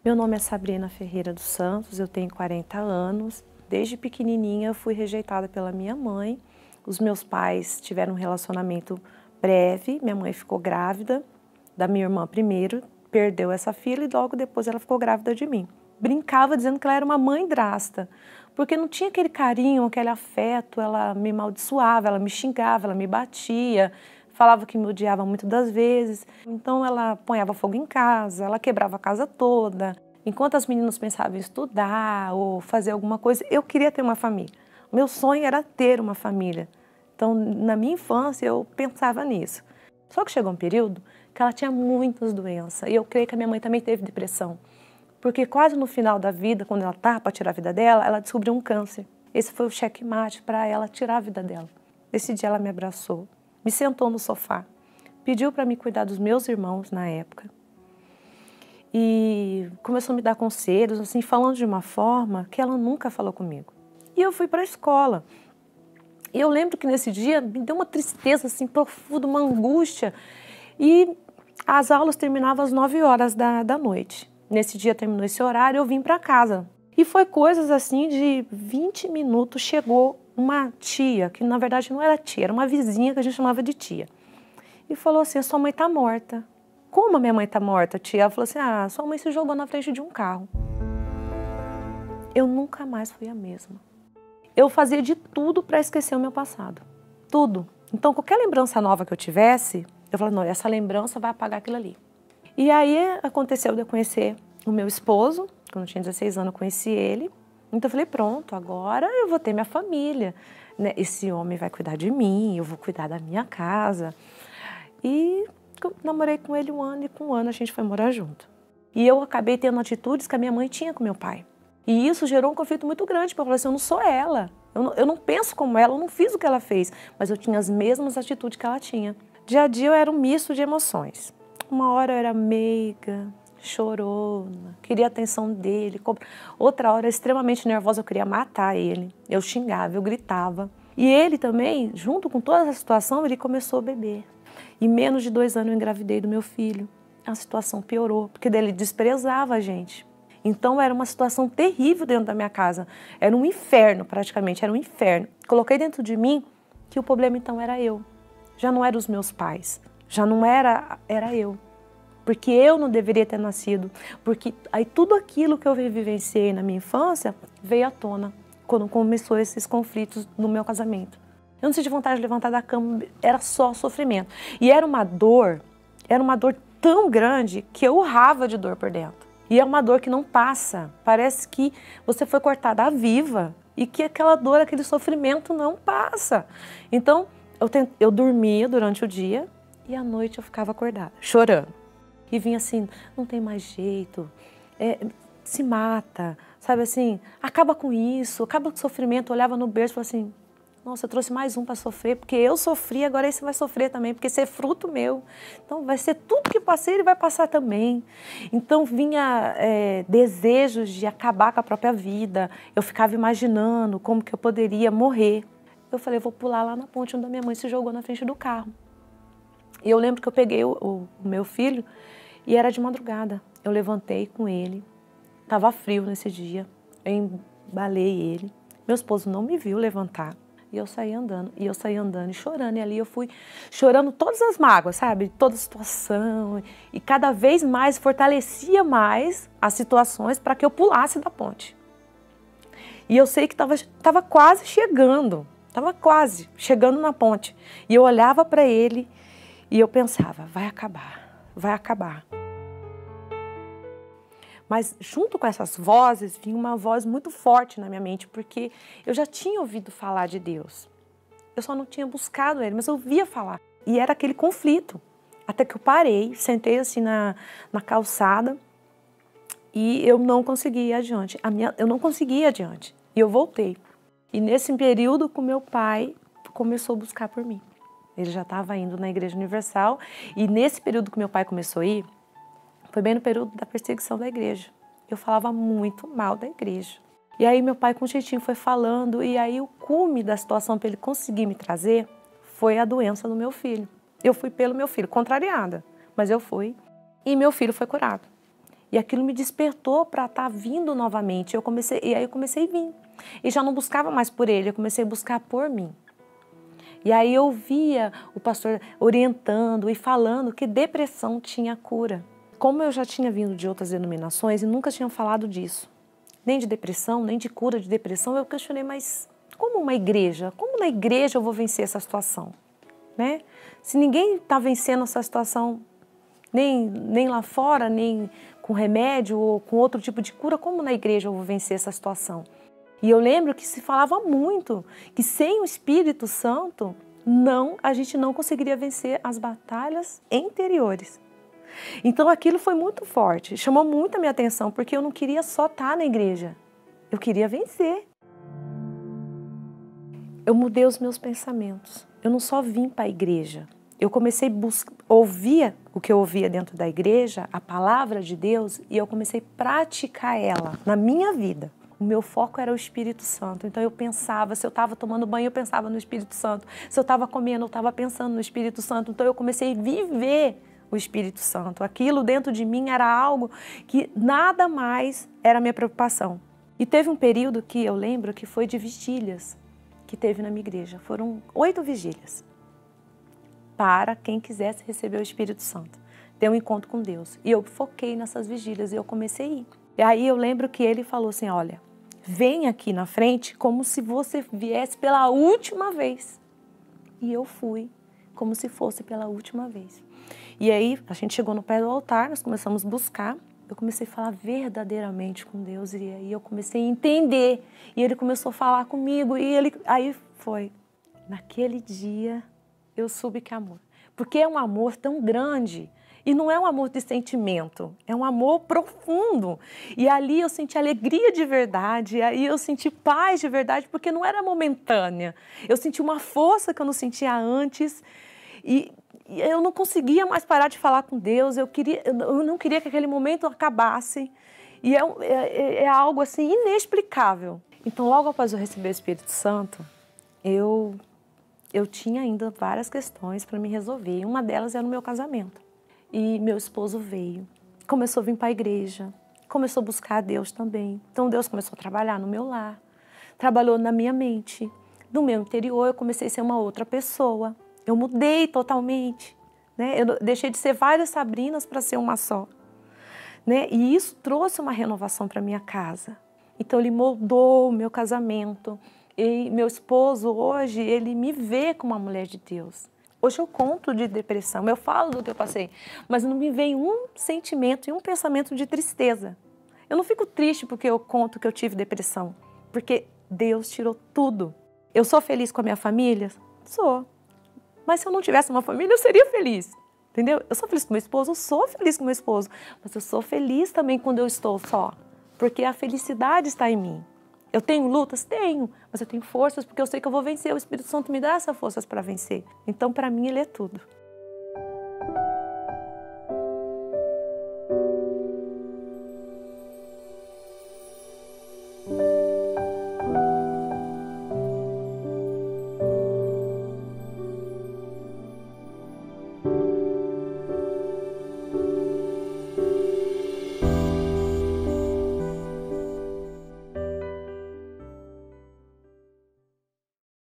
Meu nome é Sabrina Ferreira dos Santos, eu tenho 40 anos. Desde pequenininha eu fui rejeitada pela minha mãe. Os meus pais tiveram um relacionamento breve, minha mãe ficou grávida da minha irmã primeiro, perdeu essa filha e logo depois ela ficou grávida de mim. Brincava dizendo que ela era uma mãe drasta, porque não tinha aquele carinho, aquele afeto, ela me amaldiçoava, ela me xingava, ela me batia, falava que me odiava muitas das vezes. Então ela ponhava fogo em casa, ela quebrava a casa toda. Enquanto as meninas pensavam em estudar ou fazer alguma coisa, eu queria ter uma família. Meu sonho era ter uma família. Então, na minha infância, eu pensava nisso. Só que chegou um período que ela tinha muitas doenças. E eu creio que a minha mãe também teve depressão. Porque quase no final da vida, quando ela estava para tirar a vida dela, ela descobriu um câncer. Esse foi o checkmate para ela tirar a vida dela. Nesse dia ela me abraçou, me sentou no sofá, pediu para me cuidar dos meus irmãos na época. E começou a me dar conselhos, assim, falando de uma forma que ela nunca falou comigo. E eu fui para a escola. E eu lembro que nesse dia me deu uma tristeza assim, profunda, uma angústia. E as aulas terminavam às 9 horas da noite. Nesse dia terminou esse horário, eu vim para casa. E foi coisas assim de 20 minutos, chegou uma tia, que na verdade não era tia, era uma vizinha que a gente chamava de tia. E falou assim, a sua mãe está morta. Como a minha mãe está morta, tia? Ela falou assim, sua mãe se jogou na frente de um carro. Eu nunca mais fui a mesma. Eu fazia de tudo para esquecer o meu passado. Tudo. Então, qualquer lembrança nova que eu tivesse, eu falava, não, essa lembrança vai apagar aquilo ali. E aí aconteceu de eu conhecer o meu esposo, quando eu tinha 16 anos eu conheci ele. Então eu falei, pronto, agora eu vou ter minha família, né? Esse homem vai cuidar de mim, eu vou cuidar da minha casa. E eu namorei com ele um ano e com um ano a gente foi morar junto. E eu acabei tendo atitudes que a minha mãe tinha com meu pai. E isso gerou um conflito muito grande, porque eu falei assim, eu não sou ela, eu não penso como ela, eu não fiz o que ela fez, mas eu tinha as mesmas atitudes que ela tinha. Dia a dia eu era um misto de emoções. Uma hora eu era meiga, chorona, queria a atenção dele. Outra hora, extremamente nervosa, eu queria matar ele. Eu xingava, eu gritava. E ele também, junto com toda essa situação, ele começou a beber. E menos de 2 anos eu engravidei do meu filho. A situação piorou, porque ele desprezava a gente. Então era uma situação terrível dentro da minha casa. Era um inferno praticamente, era um inferno. Coloquei dentro de mim que o problema então era eu. Já não eram os meus pais. Já não era eu, porque eu não deveria ter nascido, porque aí tudo aquilo que eu vivenciei na minha infância veio à tona quando começou esses conflitos no meu casamento. Eu não senti vontade de levantar da cama, era só sofrimento. E era uma dor tão grande que eu urrava de dor por dentro. E é uma dor que não passa, parece que você foi cortada viva e que aquela dor, aquele sofrimento não passa. Então, eu dormia durante o dia, e à noite eu ficava acordada, chorando. E vinha assim, não tem mais jeito, se mata, sabe assim, acaba com isso, acaba com o sofrimento. Eu olhava no berço e falava assim, nossa, eu trouxe mais um para sofrer, porque eu sofri, agora esse vai sofrer também, porque esse é fruto meu. Então vai ser tudo que passei, ele vai passar também. Então vinha desejos de acabar com a própria vida. Eu ficava imaginando como que eu poderia morrer. Eu falei, eu vou pular lá na ponte onde a minha mãe se jogou na frente do carro. E eu lembro que eu peguei o meu filho e era de madrugada. Eu levantei com ele, estava frio nesse dia, eu embalei ele. Meu esposo não me viu levantar e eu saí andando e chorando. E ali eu fui chorando todas as mágoas, sabe? Toda a situação. E cada vez mais fortalecia as situações para que eu pulasse da ponte. E eu sei que estava quase chegando na ponte. E eu olhava para ele e eu pensava, vai acabar, vai acabar. Mas junto com essas vozes, vinha uma voz muito forte na minha mente, porque eu já tinha ouvido falar de Deus. Eu só não tinha buscado Ele, mas eu ouvia falar. E era aquele conflito. Até que eu parei, sentei assim na calçada e eu não conseguia ir adiante. Eu não conseguia ir adiante. E eu voltei. E nesse período, o meu pai começou a buscar por mim. Ele já estava indo na Igreja Universal e nesse período que meu pai começou a ir, foi bem no período da perseguição da igreja. Eu falava muito mal da igreja. E aí meu pai com jeitinho foi falando e aí o cume da situação para ele conseguir me trazer foi a doença do meu filho. Eu fui pelo meu filho, contrariada, mas eu fui e meu filho foi curado. E aquilo me despertou para estar vindo novamente. E aí eu comecei a vir. E já não buscava mais por ele, eu comecei a buscar por mim. E aí eu via o pastor orientando e falando que depressão tinha cura. Como eu já tinha vindo de outras denominações e nunca tinha falado disso, nem de depressão, nem de cura de depressão, eu questionei, mas como uma igreja? Como na igreja eu vou vencer essa situação? Né? Se ninguém está vencendo essa situação, nem lá fora, nem com remédio ou com outro tipo de cura, como na igreja eu vou vencer essa situação? E eu lembro que se falava muito que sem o Espírito Santo, a gente não conseguiria vencer as batalhas interiores. Então aquilo foi muito forte, chamou muito a minha atenção, porque eu não queria só estar na igreja, eu queria vencer. Eu mudei os meus pensamentos, eu não só vim para a igreja, eu comecei a ouvir o que eu ouvia dentro da igreja, a palavra de Deus, e eu comecei a praticar ela na minha vida. O meu foco era o Espírito Santo, então eu pensava, se eu estava tomando banho, eu pensava no Espírito Santo, se eu estava comendo, eu estava pensando no Espírito Santo, então eu comecei a viver o Espírito Santo. Aquilo dentro de mim era algo que nada mais era a minha preocupação. E teve um período que eu lembro que foi de vigílias, que teve na minha igreja. Foram 8 vigílias para quem quisesse receber o Espírito Santo, ter um encontro com Deus. E eu foquei nessas vigílias e eu comecei a ir. E aí eu lembro que ele falou assim, olha, vem aqui na frente como se você viesse pela última vez. E eu fui como se fosse pela última vez. E aí a gente chegou no pé do altar, nós começamos a buscar. Eu comecei a falar verdadeiramente com Deus e aí eu comecei a entender. E ele começou a falar comigo e aí foi. Naquele dia eu soube que amor. Porque é um amor tão grande. E não é um amor de sentimento, é um amor profundo. E ali eu senti alegria de verdade, aí eu senti paz de verdade, porque não era momentânea. Eu senti uma força que eu não sentia antes e eu não conseguia mais parar de falar com Deus, eu não queria que aquele momento acabasse. E é algo assim inexplicável. Então, logo após eu receber o Espírito Santo, eu tinha ainda várias questões para me resolver. E uma delas era o meu casamento. E meu esposo veio, começou a vir para a igreja, começou a buscar a Deus também. Então Deus começou a trabalhar no meu lar, trabalhou na minha mente. No meu interior eu comecei a ser uma outra pessoa. Eu mudei totalmente, né? Eu deixei de ser várias Sabrinas para ser uma só. Né? E isso trouxe uma renovação para minha casa. Então ele moldou o meu casamento. E meu esposo hoje, ele me vê como uma mulher de Deus. Hoje eu conto de depressão, eu falo do que eu passei, mas não me vem um sentimento e um pensamento de tristeza. Eu não fico triste porque eu conto que eu tive depressão, porque Deus tirou tudo. Eu sou feliz com a minha família? Sou. Mas se eu não tivesse uma família, eu seria feliz. Entendeu? Eu sou feliz com meu esposo, eu sou feliz com meu esposo, mas eu sou feliz também quando eu estou só, porque a felicidade está em mim. Eu tenho lutas? Tenho, mas eu tenho forças porque eu sei que eu vou vencer. O Espírito Santo me dá essas forças para vencer. Então, para mim, ele é tudo.